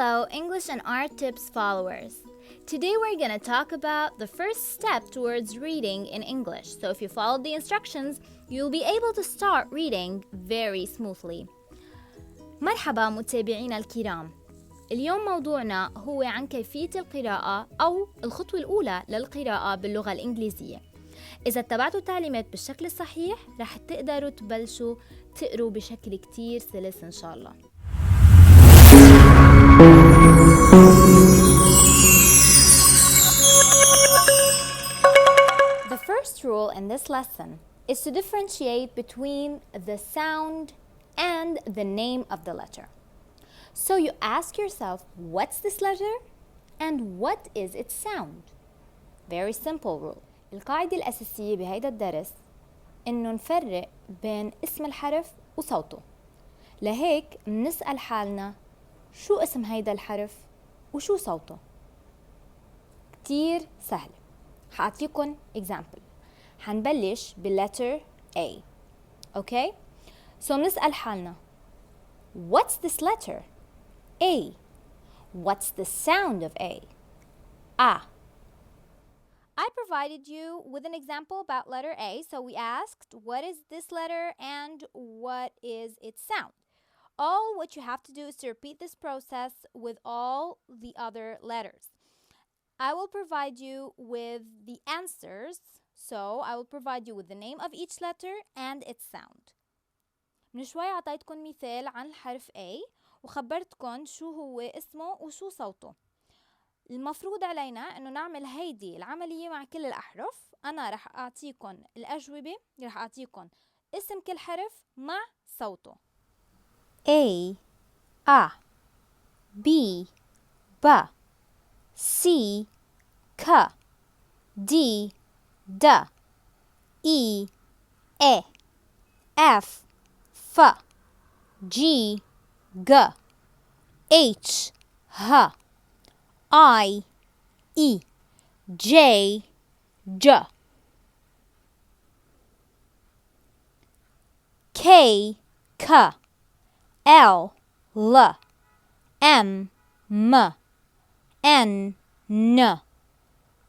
Hello, English and Art Tips followers. Today we're going to talk about the first step towards reading in English. So if you followed the instructions, you'll be able to start reading very smoothly. مرحبا متابعينا الكرام. اليوم موضوعنا هو عن كيفية القراءة أو الخطوة الأولى للقراءة باللغة الإنجليزية. إذا اتبعتوا التعليمات بالشكل الصحيح رح تقدروا تبلشوا تقروا بشكل كتير سلس إن شاء الله. The first rule in this lesson is to differentiate between the sound and the name of the letter. So you ask yourself, what's this letter and what is its sound? Very simple rule. القاعدة الأساسية بهيدا الدرس إنه نفرق بين اسم الحرف وصوته. لهيك منسأل حالنا شو اسم هيدا الحرف وشو صوته؟ كتير سهل. حأعطيكم example. حنبلش بالletter A. Okay? So منسأل حالنا what's this letter? A. What's the sound of A? Ah. I provided you with an example about letter A, so we asked what is this letter and what is its sound. All what you have to do is to repeat this process with all the other letters. I will provide you with the answers, so I will provide you with the name of each letter and its sound. من شوي عطيتكم مثال عن الحرف A وخبرتكم شو هو اسمه وشو صوته. المفروض علينا انه نعمل هيدي العملية مع كل الأحرف. أنا رح أعطيكم الأجوبة، رح أعطيكم اسم كل حرف مع صوته. A B C D E F G H I J K L M N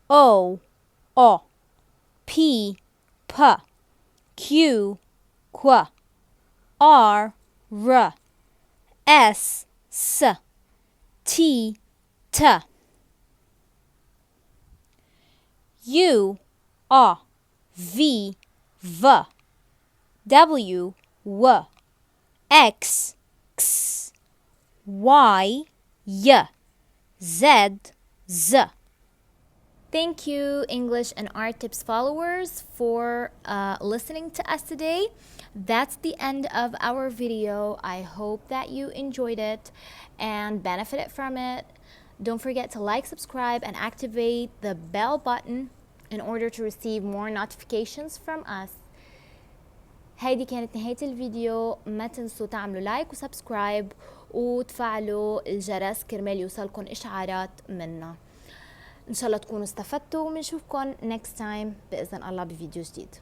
O P Q R S T U V W X Y Z. Thank you, English and Art Tips followers, for listening to us today. That's the end of our video. I hope that you enjoyed it and benefited from it. Don't forget to like, subscribe, and activate the bell button in order to receive more notifications from us. هيدي كانت نهاية الفيديو. ما تنسوا تعملوا لايك وسبسكرايب وتفعلوا الجرس كرمال يوصلكم إشعارات منا. إن شاء الله تكونوا استفدتوا ونشوفكم next time بإذن الله بفيديو جديد.